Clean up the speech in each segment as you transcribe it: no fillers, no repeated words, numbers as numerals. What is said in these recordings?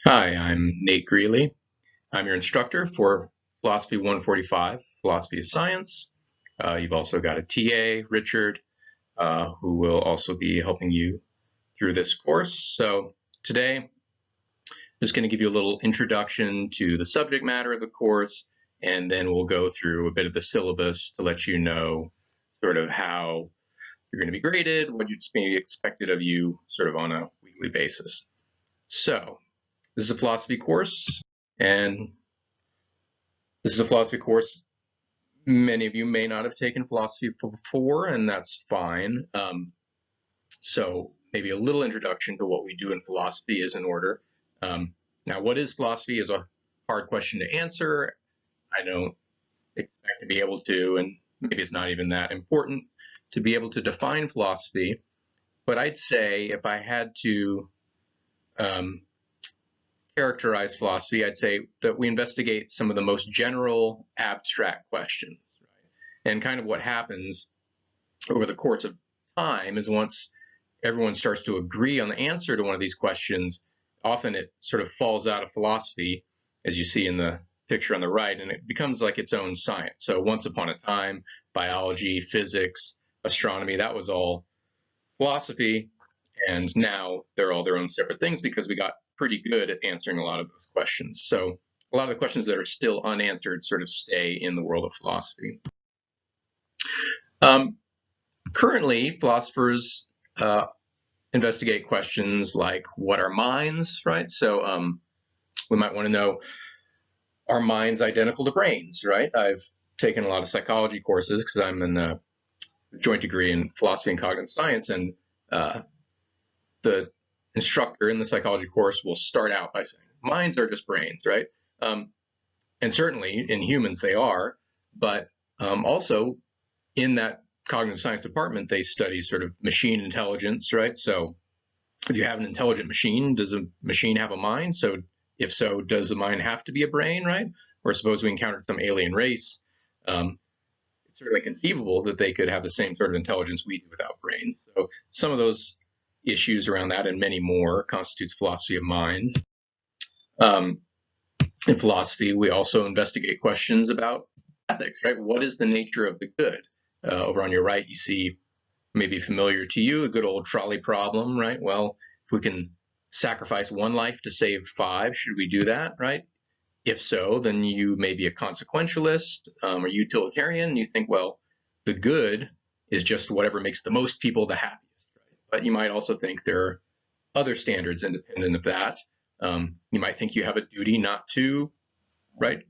Hi, I'm Nate Greeley. I'm your instructor for Philosophy 145, Philosophy of Science. You've also got a TA, Richard, who will also be helping you through this course. So today, I'm just going to give you a little introduction to the subject matter of the course, and then we'll go through a bit of the syllabus to let you know sort of how you're going to be graded, what you'd be expected of you sort of on a weekly basis. So this is a philosophy course, and this is a philosophy course. Many of you may not have taken philosophy before, and that's fine. So maybe a little introduction to what we do in philosophy is in order. Now, what is philosophy is a hard question to answer. I don't expect to be able to, and maybe it's not even that important to be able to define philosophy. But I'd say if I had to characterize philosophy, I'd say that we investigate some of the most general abstract questions. Right? And kind of what happens over the course of time is once everyone starts to agree on the answer to one of these questions, often it sort of falls out of philosophy, as you see in the picture on the right, and it becomes like its own science. So once upon a time, biology, physics, astronomy, that was all philosophy, and now they're all their own separate things because we got pretty good at answering a lot of those questions. So a lot of the questions that are still unanswered sort of stay in the world of philosophy. Currently, philosophers investigate questions like what are minds, right? So we might want to know, are minds identical to brains, right? I've taken a lot of psychology courses because I'm in a joint degree in philosophy and cognitive science, and the instructor in the psychology course will start out by saying, minds are just brains, right? And certainly in humans they are, but also in that cognitive science department, they study sort of machine intelligence, right? So if you have an intelligent machine, does a machine have a mind? So if so, does a mind have to be a brain, right? Or suppose we encountered some alien race, it's certainly conceivable that they could have the same sort of intelligence we do without brains. So some of those issues around that and many more constitutes philosophy of mind. In philosophy, we also investigate questions about ethics, right? What is the nature of the good? Over on your right, you see maybe familiar to you, a good old trolley problem, right? Well, if we can sacrifice one life to save five, should we do that, right? If so, then you may be a consequentialist or utilitarian. You think, well, the good is just whatever makes the most people the happiest. Right? But you might also think there are other standards independent of that. You might think you have a duty not to, right,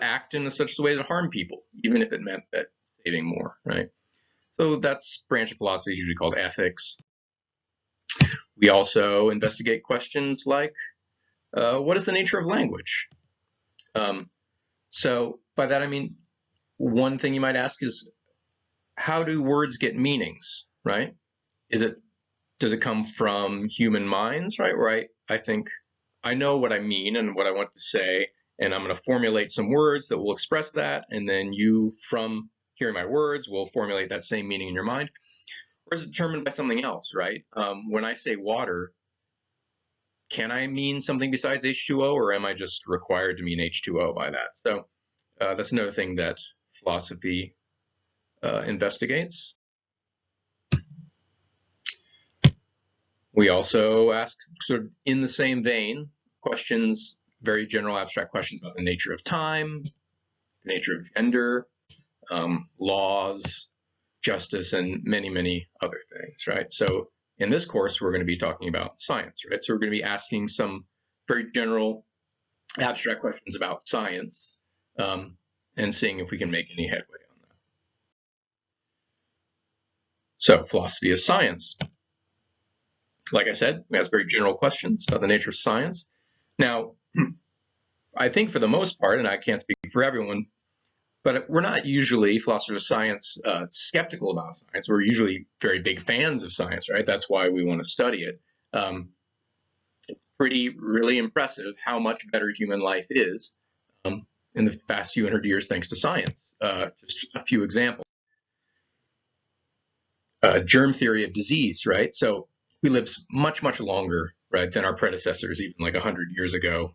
act in such a way to harm people, even if it meant that saving more, right? So that's branch of philosophy is usually called ethics. We also investigate questions like, what is the nature of language? So by that I mean, one thing you might ask is, how do words get meanings, right? Does it come from human minds, right? Where I think I know what I mean and what I want to say, and I'm going to formulate some words that will express that, and then you, from hearing my words, will formulate that same meaning in your mind. Or is it determined by something else, right? When I say water, can I mean something besides H2O, or am I just required to mean H2O by that? So that's another thing that philosophy investigates. We also ask, sort of in the same vein, questions, very general abstract questions about the nature of time, the nature of gender, laws, justice, and many, many other things, right? So in this course, we're going to be talking about science, right? So we're going to be asking some very general abstract questions about science and seeing if we can make any headway on that. So philosophy is science. Like I said, we ask very general questions about the nature of science. Now, I think for the most part, and I can't speak for everyone, but we're not usually, philosophers of science, skeptical about science. We're usually very big fans of science, right? That's why we want to study it. It's really impressive how much better human life is in the past few hundred years thanks to science. Just a few examples. Germ theory of disease, right? So we live much, much longer, right, than our predecessors, even like 100 years ago.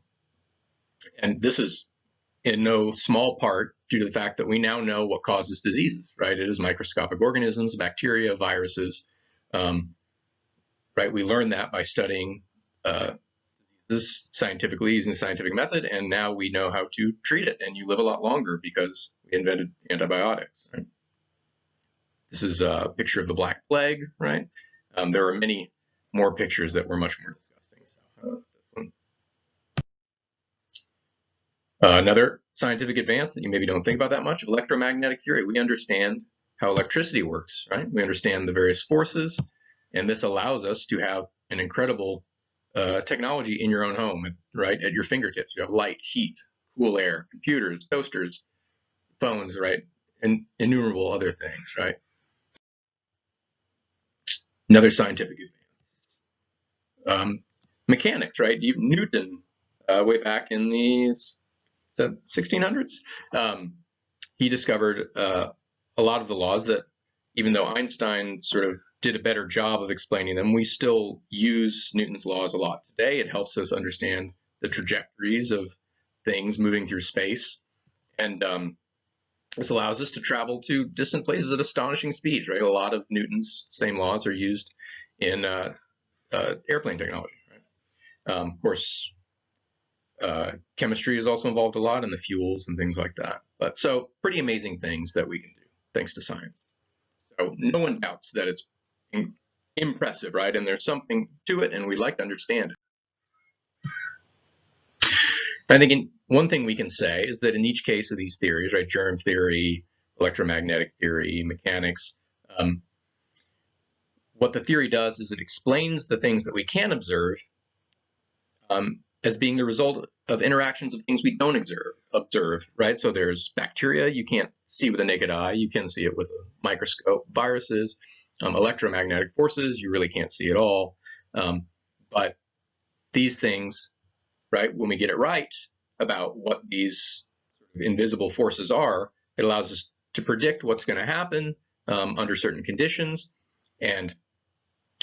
And this is in no small part due to the fact that we now know what causes diseases, right? It is microscopic organisms, bacteria, viruses, right? We learned that by studying this scientifically using the scientific method, and now we know how to treat it, and you live a lot longer because we invented antibiotics, right? This is a picture of the Black Plague, right? There are many more pictures that were much more disgusting. So, another scientific advance that you maybe don't think about that much, electromagnetic theory. We understand how electricity works, right? We understand the various forces, and this allows us to have an incredible technology in your own home, right, at your fingertips. You have light, heat, cool air, computers, toasters, phones, right, and innumerable other things, right? Another scientific advance. Mechanics, right? Newton, way back in the 1600s, he discovered a lot of the laws that, even though Einstein sort of did a better job of explaining them, we still use Newton's laws a lot today. It helps us understand the trajectories of things moving through space. And this allows us to travel to distant places at astonishing speeds, right? A lot of Newton's same laws are used in airplane technology, right? Of course, chemistry is also involved a lot in the fuels and things like that. But so pretty amazing things that we can do thanks to science. So no one doubts that it's impressive, right? And there's something to it, and we'd like to understand it. I think one thing we can say is that in each case of these theories, right, germ theory, electromagnetic theory, mechanics, what the theory does is it explains the things that we can observe as being the result of interactions of things we don't observe, right? So there's bacteria you can't see with a naked eye. You can see it with a microscope. Viruses, electromagnetic forces, you really can't see at all. But these things, right, when we get it right about what these invisible forces are, it allows us to predict what's going to happen under certain conditions. And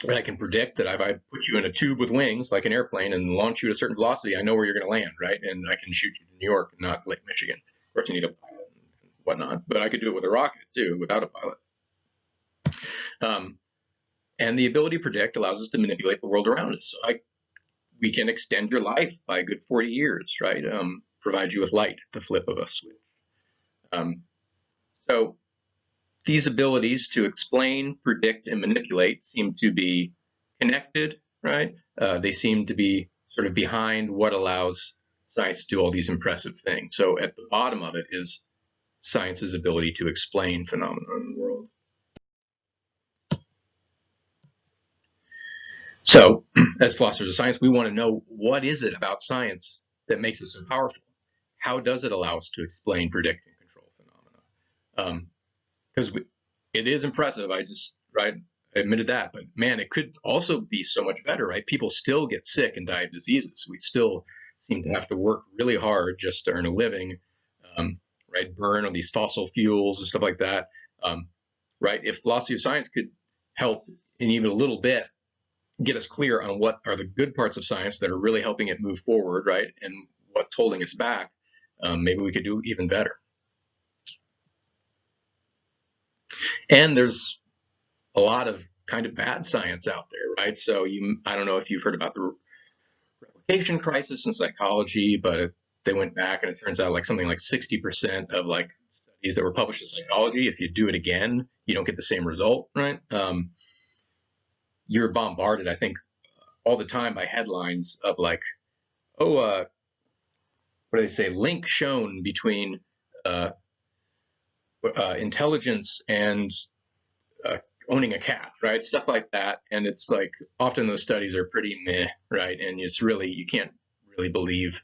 I can predict that if I put you in a tube with wings, like an airplane, and launch you at a certain velocity, I know where you're going to land, right? And I can shoot you to New York, not Lake Michigan. Of course, you need a pilot and whatnot, but I could do it with a rocket, too, without a pilot. And the ability to predict allows us to manipulate the world around us. So we can extend your life by a good 40 years, right? Provide you with light at the flip of a switch. So these abilities to explain, predict, and manipulate seem to be connected, right? They seem to be sort of behind what allows science to do all these impressive things. So at the bottom of it is science's ability to explain phenomena in the world. So as philosophers of science, we want to know, what is it about science that makes it so powerful? How does it allow us to explain, predict, and control phenomena? Because it is impressive. I admitted that, but man, it could also be so much better, right? People still get sick and die of diseases. We still seem to have to work really hard just to earn a living, right? Burn on these fossil fuels and stuff like that, right? If philosophy of science could help in even a little bit get us clear on what are the good parts of science that are really helping it move forward, right? And what's holding us back, maybe we could do even better. And there's a lot of kind of bad science out there, right? So I don't know if you've heard about the replication crisis in psychology, but they went back and it turns out like something like 60% of like studies that were published in psychology, if you do it again, you don't get the same result, right? You're bombarded, I think, all the time by headlines of like, what do they say? Link shown between intelligence and owning a cat, right? Stuff like that. And it's like often those studies are pretty meh, right? And you can't really believe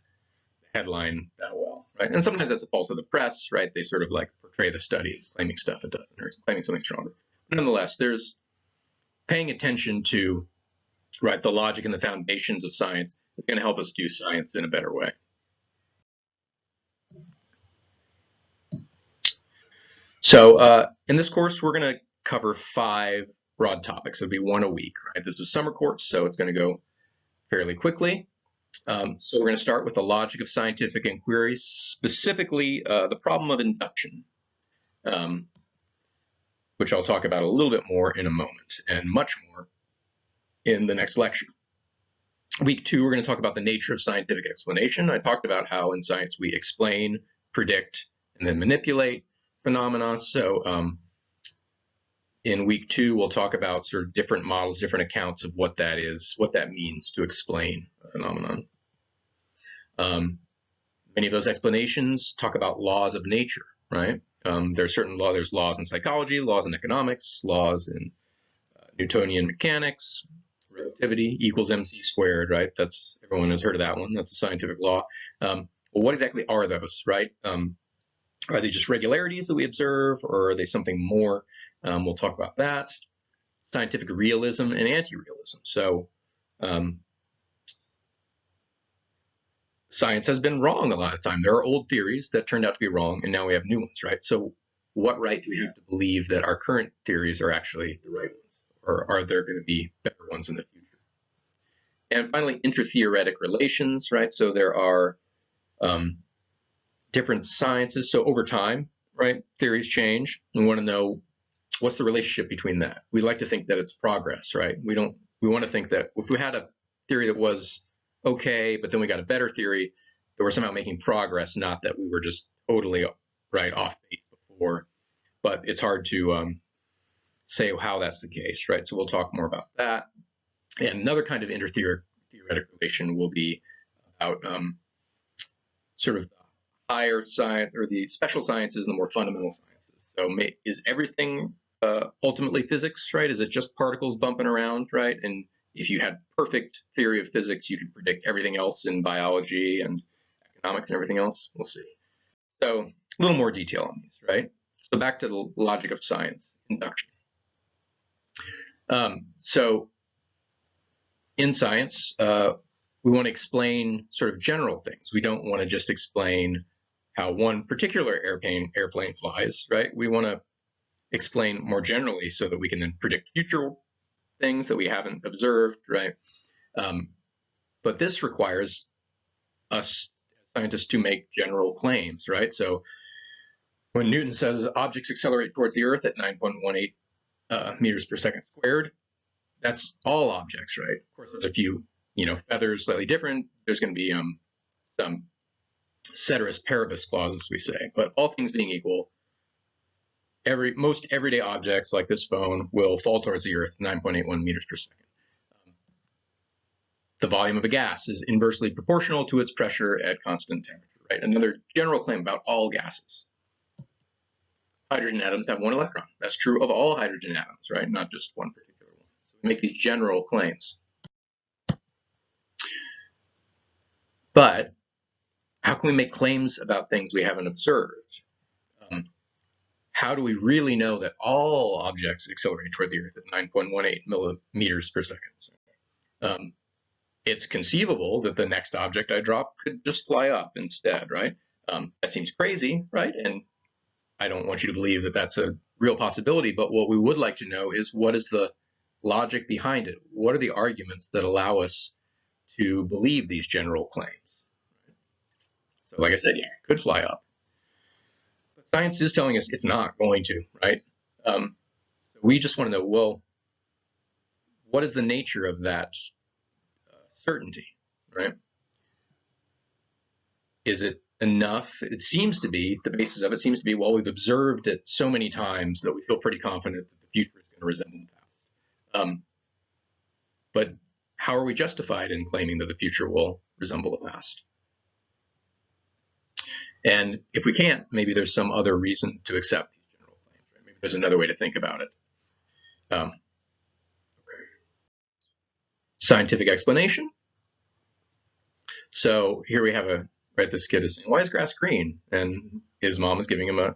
the headline that well, right? And sometimes that's the fault of the press, right? They sort of like portray the study as claiming stuff it doesn't, or claiming something stronger. But nonetheless, there's paying attention to, right, the logic and the foundations of science is going to help us do science in a better way. So in this course, we're going to cover 5 broad topics. It'll be one a week, right? This is a summer course, so it's going to go fairly quickly. So we're going to start with the logic of scientific inquiry, specifically the problem of induction, which I'll talk about a little bit more in a moment, and much more in the next lecture. Week 2, we're going to talk about the nature of scientific explanation. I talked about how in science we explain, predict, and then manipulate phenomena. So in week 2, we'll talk about sort of different models, different accounts of what that is, what that means to explain a phenomenon. Many of those explanations talk about laws of nature, right? There's laws in psychology, laws in economics, laws in Newtonian mechanics, relativity equals mc squared, right? Everyone has heard of that one. That's a scientific law. Well, what exactly are those, right? Are they just regularities that we observe, or are they something more? We'll talk about that. Scientific realism and anti-realism. So science has been wrong a lot of time. There are old theories that turned out to be wrong, and now we have new ones, right? So what right do we have to believe that our current theories are actually the right ones, or are there going to be better ones in the future? And finally, intertheoretic relations, right? So there are different sciences. So over time, right, theories change. We want to know what's the relationship between that. We like to think that it's progress, right? We want to think that if we had a theory that was okay, but then we got a better theory, that we're somehow making progress, not that we were just totally right off base before. But it's hard to say how that's the case, right? So we'll talk more about that. And another kind of intertheoretic relation will be about sort of the higher science, or the special sciences and the more fundamental sciences. So is everything ultimately physics, right? Is it just particles bumping around, right? And if you had perfect theory of physics, you could predict everything else in biology and economics and everything else. We'll see. So a little more detail on these, right? So back to the logic of science, induction. So in science, we want to explain sort of general things. We don't want to just explain how one particular airplane flies, right? We want to explain more generally so that we can then predict future things that we haven't observed, right? But this requires us scientists to make general claims, right? So when Newton says objects accelerate towards the Earth at 9.18 meters per second squared, that's all objects, right? Of course, there's a few, feathers slightly different. There's going to be some ceteris paribus clauses, we say, but all things being equal, most everyday objects like this phone will fall towards the Earth 9.81 meters per second. The volume of a gas is inversely proportional to its pressure at constant temperature, right? Another general claim about all gases. Hydrogen atoms have one electron. That's true of all hydrogen atoms, right? Not just one particular one. So we make these general claims. But how can we make claims about things we haven't observed? How do we really know that all objects accelerate toward the Earth at 9.18 millimeters per second? It's conceivable that the next object I drop could just fly up instead, right? That seems crazy, right? And I don't want you to believe that that's a real possibility, but what we would like to know is what is the logic behind it? What are the arguments that allow us to believe these general claims? So like I said, yeah, it could fly up. But science is telling us it's not going to, right? So we just want to know, well, what is the nature of that certainty, right? Is it enough? It seems to be, the basis of it seems to be, well, we've observed it so many times that we feel pretty confident that the future is going to resemble the past. But how are we justified in claiming that the future will resemble the past? And if we can't, maybe there's some other reason to accept these general claims, right? Maybe there's another way to think about it. Scientific explanation. So here we have this kid is saying, why is grass green? And his mom is giving him a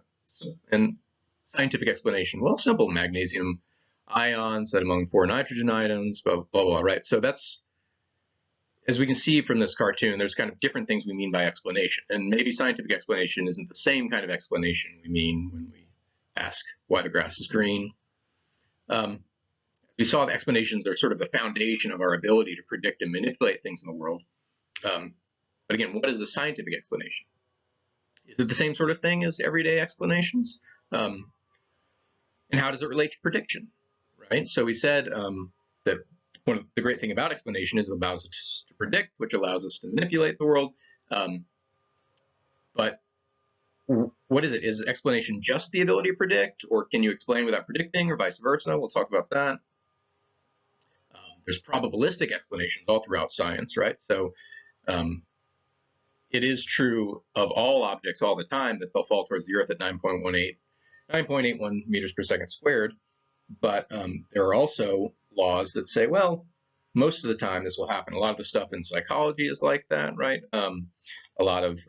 scientific explanation. Well, simple, magnesium ions that among 4 nitrogen items, blah, blah, blah, right? So that's, as we can see from this cartoon, there's kind of different things we mean by explanation. And maybe scientific explanation isn't the same kind of explanation we mean when we ask why the grass is green. As we saw the explanations are sort of the foundation of our ability to predict and manipulate things in the world. But again, what is a scientific explanation? Is it the same sort of thing as everyday explanations? And how does it relate to prediction? Right. So we said that one of the great thing about explanation is it allows us to predict, which allows us to manipulate the world. But what is it? Is explanation just the ability to predict, or can you explain without predicting, or vice versa? We'll talk about that. There's probabilistic explanations all throughout science, right? So it is true of all objects all the time that they'll fall towards the Earth at 9.81 meters per second squared. But there are also laws that say, well, most of the time this will happen. A lot of the stuff in psychology is like that, right? A lot of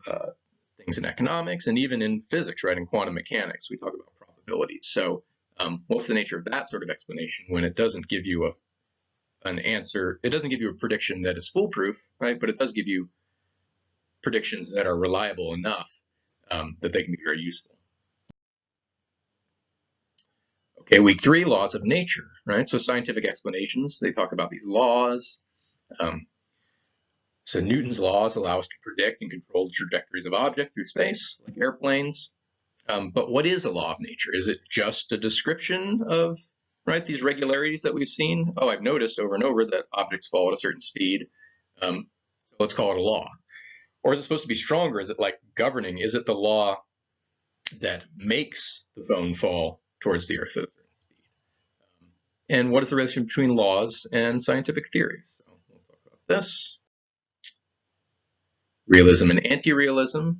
things in economics and even in physics, right? In quantum mechanics, we talk about probabilities. So what's the nature of that sort of explanation when it doesn't give you an answer? It doesn't give you a prediction that is foolproof, right? But it does give you predictions that are reliable enough that they can be very useful. Okay, week 3, laws of nature, right? So scientific explanations, they talk about these laws. So Newton's laws allow us to predict and control the trajectories of objects through space, like airplanes. But what is a law of nature? Is it just a description of, right, these regularities that we've seen? Oh, I've noticed over and over that objects fall at a certain speed. So let's call it a law. Or is it supposed to be stronger? Is it like governing? Is it the law that makes the phone fall towards the Earth at a certain speed? And what is the relation between laws and scientific theories? So we'll talk about this. Realism and AntiRealism.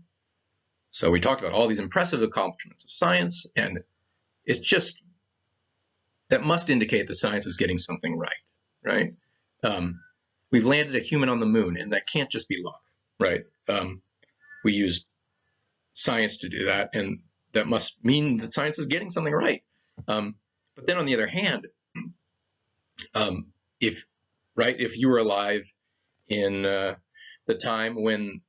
So we talked about all these impressive accomplishments of science, and it's just, that must indicate that science is getting something right, right? We've landed a human on the moon, and that can't just be luck, right? We used science to do that, and that must mean that science is getting something right. But then on the other hand, if you were alive in the time when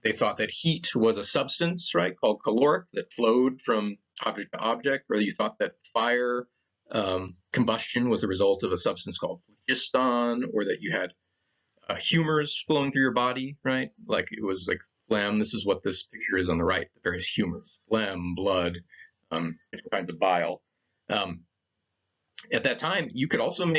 they thought that heat was a substance, right, called caloric, that flowed from object to object, or you thought that fire combustion was the result of a substance called phlogiston, or that you had humors flowing through your body, right? Like it was like phlegm. This is what this picture is on the right, the various humors, phlegm, blood, different kinds of bile. At that time, you could also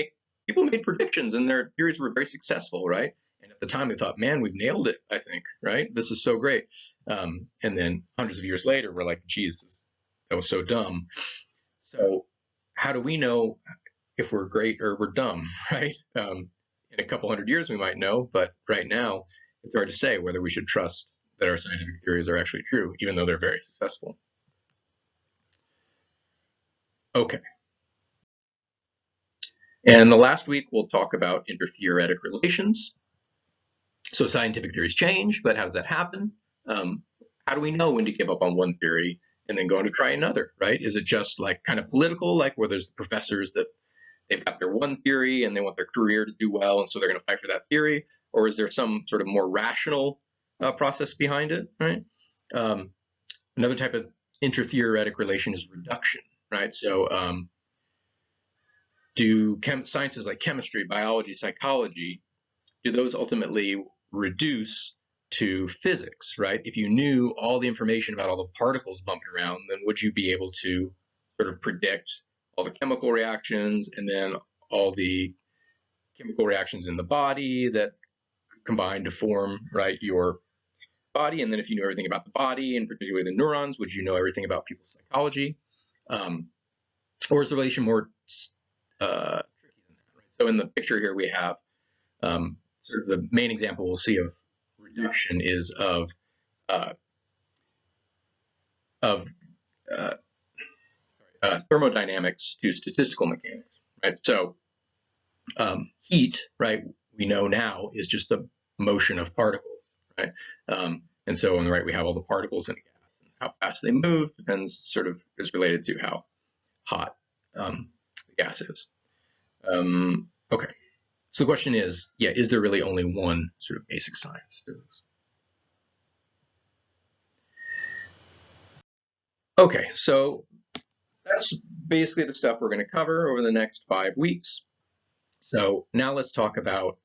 people made predictions, and their theories were very successful, right? And at the time, they thought, man, we've nailed it, I think, right? This is so great. And then hundreds of years later, we're like, Jesus, that was so dumb. So how do we know if we're great or we're dumb, right? In a couple hundred years, we might know, but right now, it's hard to say whether we should trust that our scientific theories are actually true, even though they're very successful. Okay. And the last week, we'll talk about intertheoretic relations. So scientific theories change, but how does that happen? How do we know when to give up on one theory and then go on to try another, right? Is it just like kind of political, like where there's professors that they've got their one theory and they want their career to do well, and so they're going to fight for that theory? Or is there some sort of more rational process behind it, right? Another type of intertheoretic relation is reduction, right? So do sciences like chemistry, biology, psychology, do those ultimately reduce to physics, right? If you knew all the information about all the particles bumping around, then would you be able to sort of predict all the chemical reactions and then all the chemical reactions in the body that combine to form, right, your body? And then if you knew everything about the body, and particularly the neurons, would you know everything about people's psychology? Or is the relation more tricky than that, right? So in the picture here we have sort of the main example we'll see of reduction is of thermodynamics to statistical mechanics, right? So heat, right, we know now is just the motion of particles, right? And so on the right we have all the particles in a gas, and how fast they move depends, sort of is related to how hot the gas is. Okay. So the question is, is there really only one sort of basic science to this? Okay, so that's basically the stuff we're going to cover over the next 5 weeks. So now let's talk about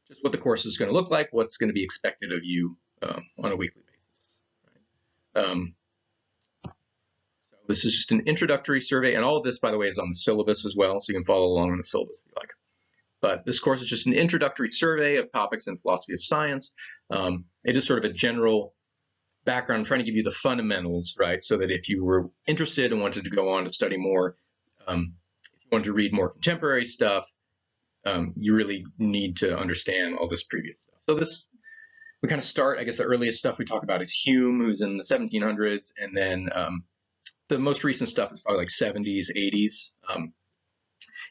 just what the course is going to look like, what's going to be expected of you on a weekly basis. So this is just an introductory survey, and all of this, by the way, is on the syllabus as well, so you can follow along on the syllabus if you like. But this course is just an introductory survey of topics in philosophy of science. It is sort of a general background. I'm trying to give you the fundamentals, right? So that if you were interested and wanted to go on to study more, if you wanted to read more contemporary stuff, you really need to understand all this previous stuff. So we kind of start, I guess the earliest stuff we talk about is Hume, who's in the 1700s, and then the most recent stuff is probably like 70s, 80s.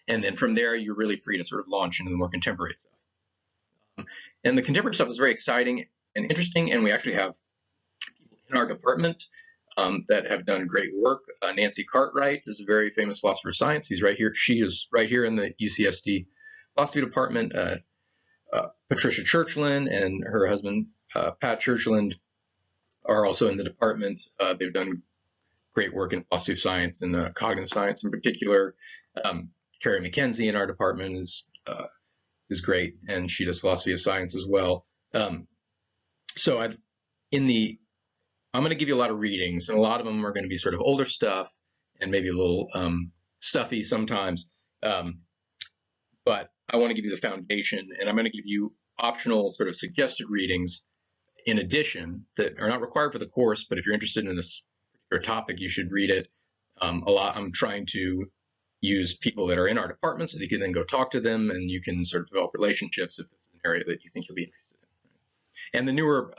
And then from there, you're really free to sort of launch into the more contemporary stuff. And the contemporary stuff is very exciting and interesting, and we actually have people in our department that have done great work. Nancy Cartwright is a very famous philosopher of science. He's right here. She is right here in the UCSD philosophy department. Patricia Churchland and her husband, Pat Churchland, are also in the department. They've done great work in philosophy of science and cognitive science in particular. Carrie McKenzie in our department is great, and she does philosophy of science as well. So I'm going to give you a lot of readings, and a lot of them are going to be sort of older stuff and maybe a little stuffy sometimes. But I want to give you the foundation, and I'm going to give you optional sort of suggested readings in addition that are not required for the course, but if you're interested in this particular topic, you should read it. I'm trying to use people that are in our department so that you can then go talk to them and you can sort of develop relationships if it's an area that you think you'll be interested in. And the newer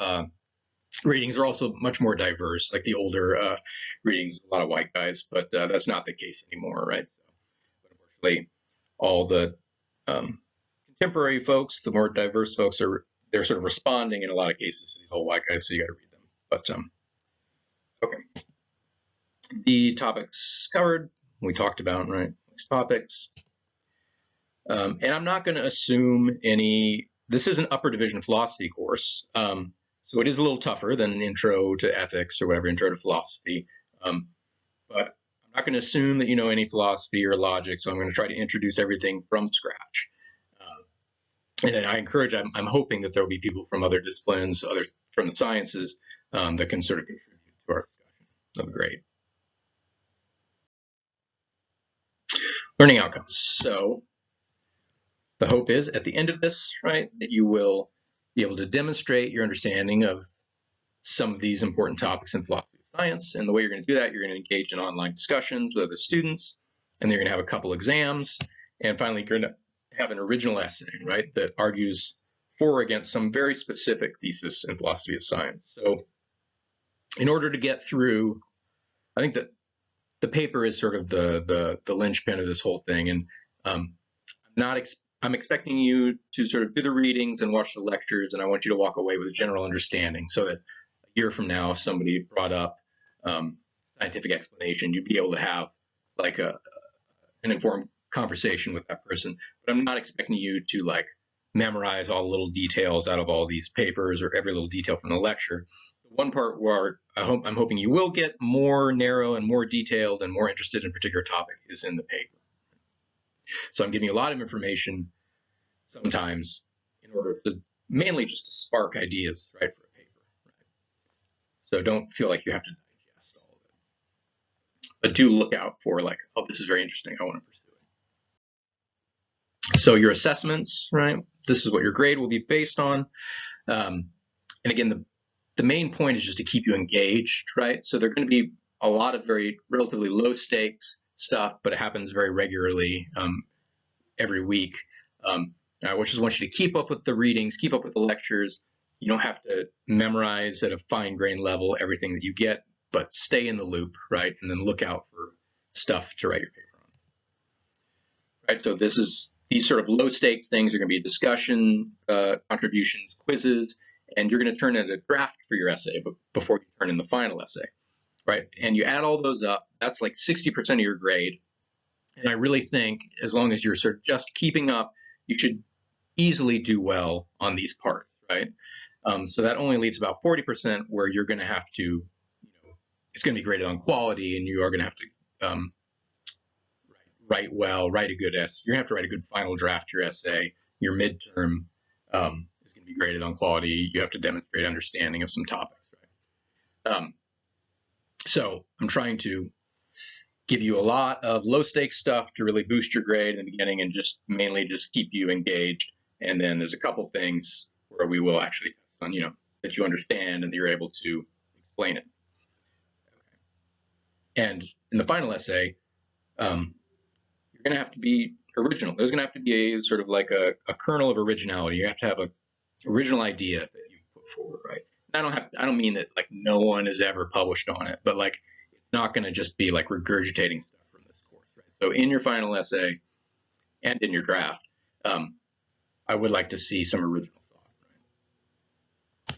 readings are also much more diverse, like the older readings, a lot of white guys, but that's not the case anymore, right? So, unfortunately, all the contemporary folks, the more diverse folks, they're sort of responding in a lot of cases to these old white guys, so you got to read them. But okay, the topics covered, we talked about, right? These topics, and I'm not going to assume any. This is an upper division philosophy course, so it is a little tougher than Intro to Ethics or whatever, Intro to Philosophy. But I'm not going to assume that you know any philosophy or logic, so I'm going to try to introduce everything from scratch. And I encourage, I'm hoping that there will be people from other disciplines, from the sciences, that can sort of contribute to our discussion. That'd be great. Learning outcomes. So the hope is at the end of this, right, that you will be able to demonstrate your understanding of some of these important topics in philosophy of science. And the way you're going to do that, you're going to engage in online discussions with other students, and then you're going to have a couple exams. And finally, you're going to have an original essay, right, that argues for or against some very specific thesis in philosophy of science. So in order to get through, I think that the paper is sort of the linchpin of this whole thing. And I'm expecting you to sort of do the readings and watch the lectures, and I want you to walk away with a general understanding so that a year from now, if somebody brought up scientific explanation, you'd be able to have like an informed conversation with that person. But I'm not expecting you to like memorize all the little details out of all these papers or every little detail from the lecture. The one part where I'm hoping you will get more narrow and more detailed and more interested in a particular topic is in the paper. So I'm giving you a lot of information sometimes in order to mainly just to spark ideas, right, for a paper. Right? So don't feel like you have to digest all of it. But do look out for like, oh, this is very interesting, I want to pursue it. So your assessments, right, this is what your grade will be based on. And again, the main point is just to keep you engaged, right? So there are going to be a lot of very relatively low stakes stuff, but it happens very regularly every week. I just want you to keep up with the readings, keep up with the lectures. You don't have to memorize at a fine grained level everything that you get, but stay in the loop, right? And then look out for stuff to write your paper on. Right, so these sort of low stakes things are going to be discussion, contributions, quizzes, and you're going to turn in a draft for your essay before you turn in the final essay, right? And you add all those up, that's like 60% of your grade. And I really think as long as you're sort of just keeping up, you should easily do well on these parts, right? So that only leaves about 40% where you're going to have to, it's going to be graded on quality, and you are going to have to write well, write a good essay. You're gonna have to write a good final draft to your essay. Your midterm is gonna be graded on quality. You have to demonstrate understanding of some topics, right? So I'm trying to give you a lot of low stakes stuff to really boost your grade in the beginning and just mainly just keep you engaged. And then there's a couple things where we will actually test on, that you understand and that you're able to explain it. And in the final essay, you're going to have to be original. There's going to have to be a sort of like a kernel of originality. You have to have an original idea that you put forward, right? And I don't mean that like no one has ever published on it, but like it's not going to just be like regurgitating stuff from this course, right? So in your final essay and in your draft, I would like to see some original thought, right?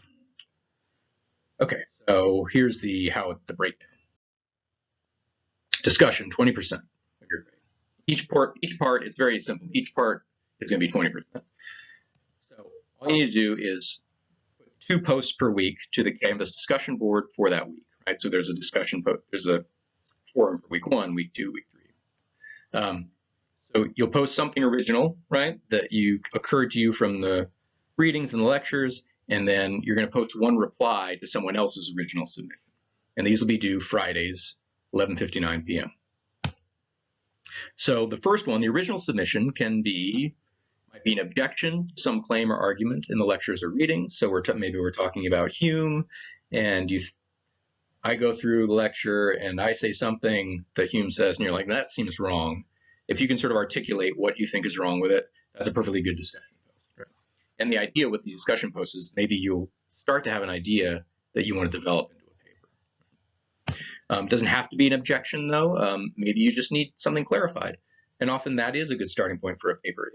Okay, so here's the breakdown. Discussion, 20% of your grade. Each part, it's very simple. Each part is going to be 20%. So all you need to do is put 2 posts per week to the Canvas discussion board for that week, right? So there's a discussion post, there's a forum for week 1, week 2, week 3. So you'll post something original, right, that occurred to you from the readings and the lectures, and then you're going to post 1 reply to someone else's original submission. And these will be due Fridays, 11:59 p.m. So the first one, the original submission, might be an objection to some claim or argument in the lectures or readings. So maybe we're talking about Hume, and I go through the lecture and I say something that Hume says, and you're like, that seems wrong. If you can sort of articulate what you think is wrong with it, that's a perfectly good discussion post. Right? And the idea with these discussion posts is maybe you'll start to have an idea that you want to develop into a paper. Doesn't have to be an objection, though. Maybe you just need something clarified. And often that is a good starting point for a paper.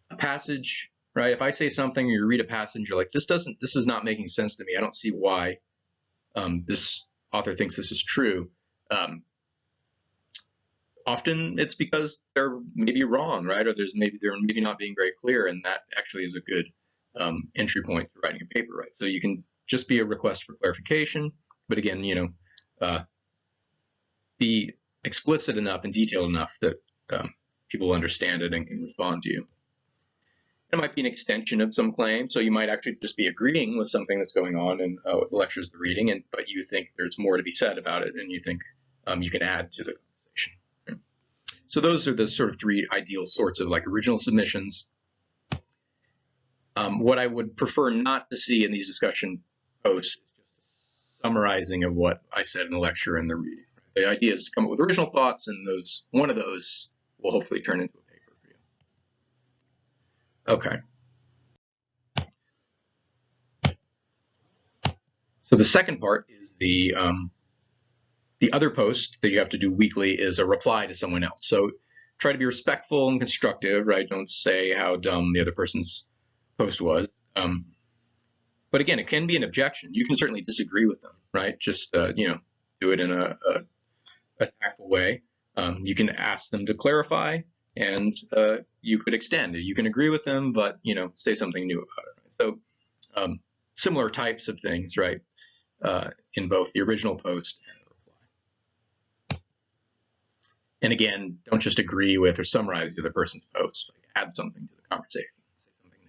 A passage, right? If I say something or you read a passage, you're like, this is not making sense to me. I don't see why this author thinks this is true. Often it's because they're maybe wrong, right? Or they're maybe not being very clear, and that actually is a good entry point for writing a paper, right? So you can just be a request for clarification, but again, be explicit enough and detailed enough that people understand it and can respond to you. It might be an extension of some claim, so you might actually just be agreeing with something that's going on in the lectures, the reading, but you think there's more to be said about it, and you think you can add to the conversation. Okay? So those are the sort of 3 ideal sorts of like original submissions. What I would prefer not to see in these discussion posts is just a summarizing of what I said in the lecture and the reading. Right? The idea is to come up with original thoughts, and one of those will hopefully turn into a paper for you. Okay. So the second part is the other post that you have to do weekly is a reply to someone else. So try to be respectful and constructive, right? Don't say how dumb the other person's post was. But again, it can be an objection. You can certainly disagree with them, right? Just do it in a tactful way. You can ask them to clarify, and you could extend it. You can agree with them, but say something new about it. Right? So similar types of things, right? In both the original post and the reply. And again, don't just agree with or summarize the other person's post. Like, add something to the conversation. Say something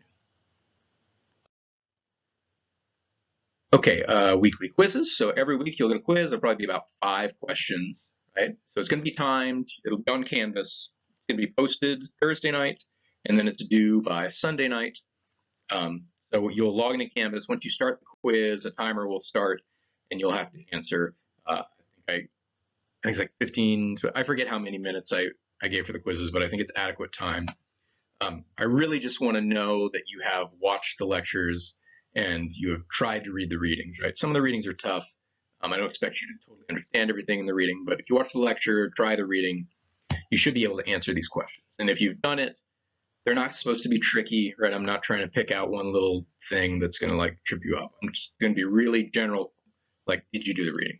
new. Okay, weekly quizzes. So every week you'll get a quiz. It'll probably be about 5 questions, right? So it's going to be timed. It'll be on Canvas. It's going to be posted Thursday night, and then it's due by Sunday night. So you'll log into Canvas. Once you start the quiz, a timer will start, and you'll have to answer. I think it's like 15. I forget how many minutes I gave for the quizzes, but I think it's adequate time. I really just want to know that you have watched the lectures and you have tried to read the readings, right? Some of the readings are tough. I don't expect you to totally understand everything in the reading, but if you watch the lecture, try the reading, you should be able to answer these questions. And if you've done it, they're not supposed to be tricky, right? I'm not trying to pick out one little thing that's going to like trip you up. I'm just going to be really general, like, did you do the reading?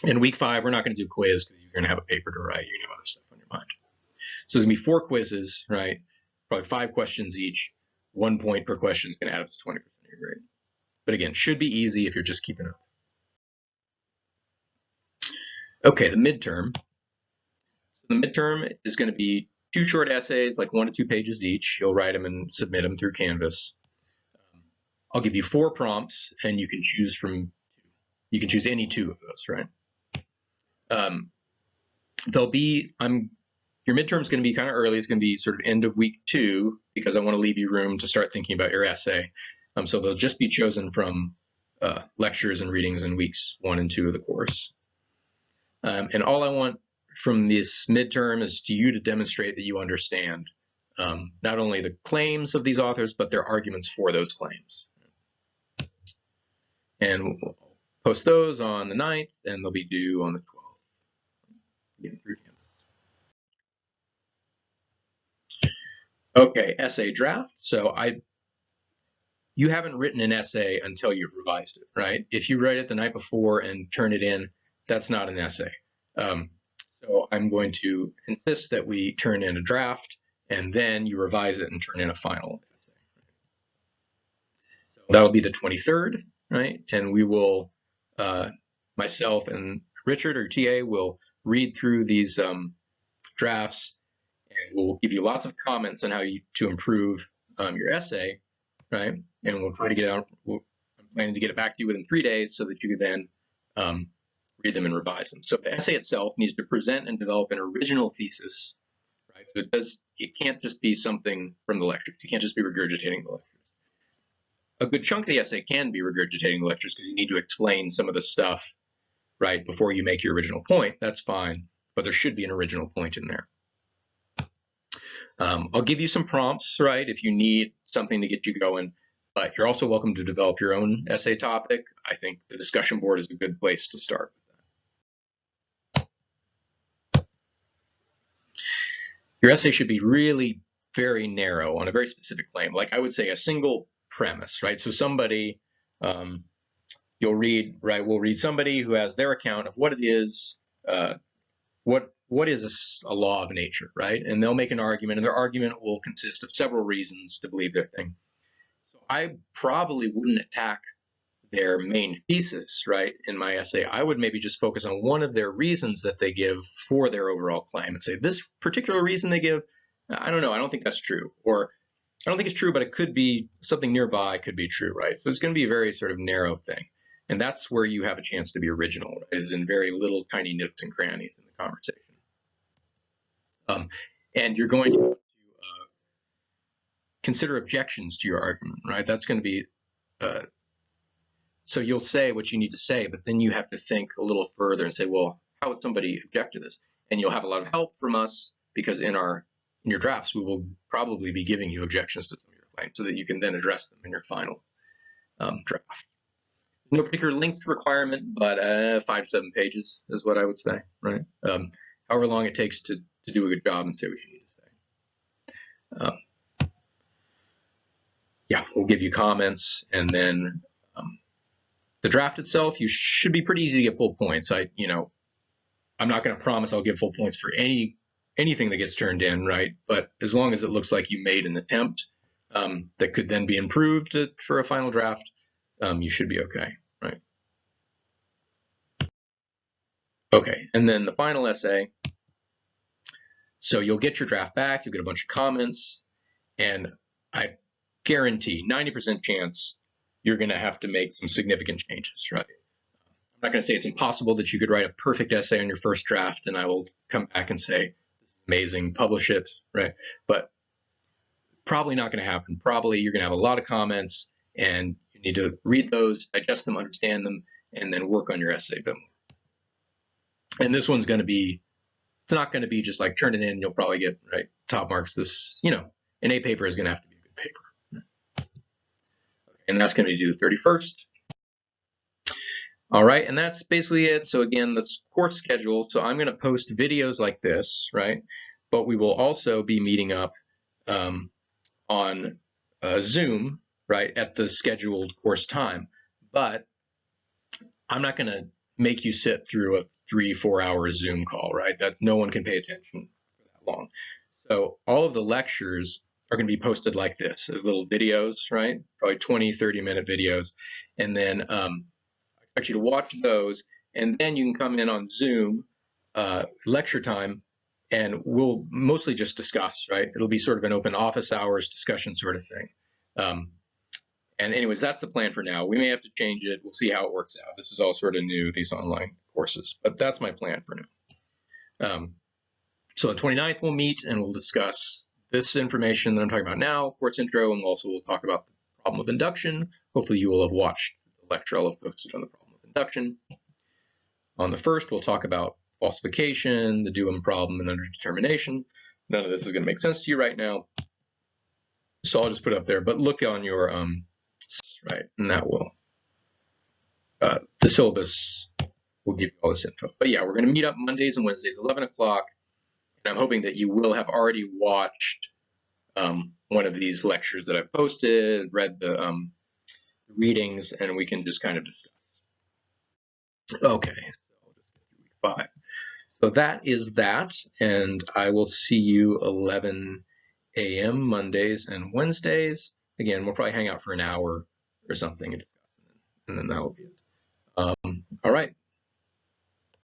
In week 5, we're not going to do quiz because you're going to have a paper to write. You're going to have other stuff on your mind. So there's going to be 4 quizzes, right? Probably 5 questions each. 1 point per question is going to add up to 20% of your grade. But again, should be easy if you're just keeping up. Okay, the midterm. The midterm is going to be 2 short essays, like 1 to 2 pages each. You'll write them and submit them through Canvas. I'll give you 4 prompts, and you can choose any 2 of those, right? Your midterm is going to be kind of early. It's going to be sort of end of week 2, because I want to leave you room to start thinking about your essay. So they'll just be chosen from lectures and readings in weeks 1 and 2 of the course. And all I want from this midterm is you to demonstrate that you understand not only the claims of these authors, but their arguments for those claims. And we'll post those on the 9th, and they'll be due on the 12th. Okay, essay draft. So you haven't written an essay until you've revised it, right? If you write it the night before and turn it in, that's not an essay. So I'm going to insist that we turn in a draft, and then you revise it and turn in a final essay. So that'll be the 23rd, right? And we will, myself and Richard, or TA, will read through these drafts, and we'll give you lots of comments on how to improve your essay, right? And we'll try to get out. I'm planning to get it back to you within 3 days, so that you can then read them and revise them. So the essay itself needs to present and develop an original thesis, right? So it can't just be something from the lectures. You can't just be regurgitating the lectures. A good chunk of the essay can be regurgitating the lectures, because you need to explain some of the stuff, right, before you make your original point. That's fine, but there should be an original point in there. I'll give you some prompts, right, if you need something to get you going, but you're also welcome to develop your own essay topic. I think the discussion board is a good place to start with that. Your essay should be really very narrow on a very specific claim. Like, I would say a single premise, right? So somebody, you'll read, right, we'll read somebody who has their account of what it is, what is a law of nature, right? And they'll make an argument, and their argument will consist of several reasons to believe their thing. So I probably wouldn't attack their main thesis, right, in my essay. I would maybe just focus on one of their reasons that they give for their overall claim, and say, this particular reason they give, I don't know, I don't think that's true. Or, I don't think it's true, but it could be something nearby could be true, right? So it's going to be a very sort of narrow thing. And that's where you have a chance to be original, right? Is in very little tiny nooks and crannies in the conversation. And you're going to consider objections to your argument, right? That's going to be, so you'll say what you need to say, but then you have to think a little further and say, well, how would somebody object to this? And you'll have a lot of help from us, because in your drafts, we will probably be giving you objections to some of your claims, so that you can then address them in your final draft. No particular length requirement, but 5 to 7 pages is what I would say, right? However long it takes to do a good job and say what you need to say. Yeah, we'll give you comments, and then the draft itself, you should be pretty easy to get full points. I'm not going to promise I'll give full points for anything that gets turned in, right? But as long as it looks like you made an attempt that could then be improved for a final draft, you should be okay, right? Okay, and then the final essay. So you'll get your draft back, you'll get a bunch of comments, and I guarantee 90% chance you're going to have to make some significant changes, right? I'm not going to say it's impossible that you could write a perfect essay on your first draft, and I will come back and say, this is amazing, publish it, right? But probably not going to happen. Probably you're going to have a lot of comments, and you need to read those, digest them, understand them, and then work on your essay a bit more. And this one's going to be, it's not going to be just like turn it in, you'll probably get top marks. This, an A paper is going to have to be a good paper. And that's going to be due the 31st. All right, and that's basically it. So again, the course schedule. So I'm going to post videos like this, right? But we will also be meeting up on Zoom, right, at the scheduled course time. But I'm not going to make you sit through a 3-4 hour Zoom call, right? No one can pay attention for that long. So all of the lectures are going to be posted like this as little videos, right? Probably 20-30 minute videos. And then I expect you to watch those, and then you can come in on Zoom lecture time and we'll mostly just discuss, right? It'll be sort of an open office hours discussion sort of thing. And anyways, that's the plan for now. We may have to change it. We'll see how it works out. This is all sort of new, these online courses, but that's my plan for now. So on 29th, we'll meet and we'll discuss this information that I'm talking about now, quartz intro, and also we'll talk about the problem of induction. Hopefully you will have watched the lecture I'll have posted on the problem of induction. On the 1st, we'll talk about falsification, the Duhem problem, and underdetermination. None of this is going to make sense to you right now, so I'll just put it up there. But look on your right, and that will the syllabus will give you all this info. But yeah, we're going to meet up Mondays and Wednesdays, 11 o'clock, and I'm hoping that you will have already watched one of these lectures that I've posted, read the readings, and we can just kind of discuss. Okay, so week 5. So that is that, and I will see you 11 a.m. Mondays and Wednesdays. Again, we'll probably hang out for an hour or something and discuss, and then that will be it. All right.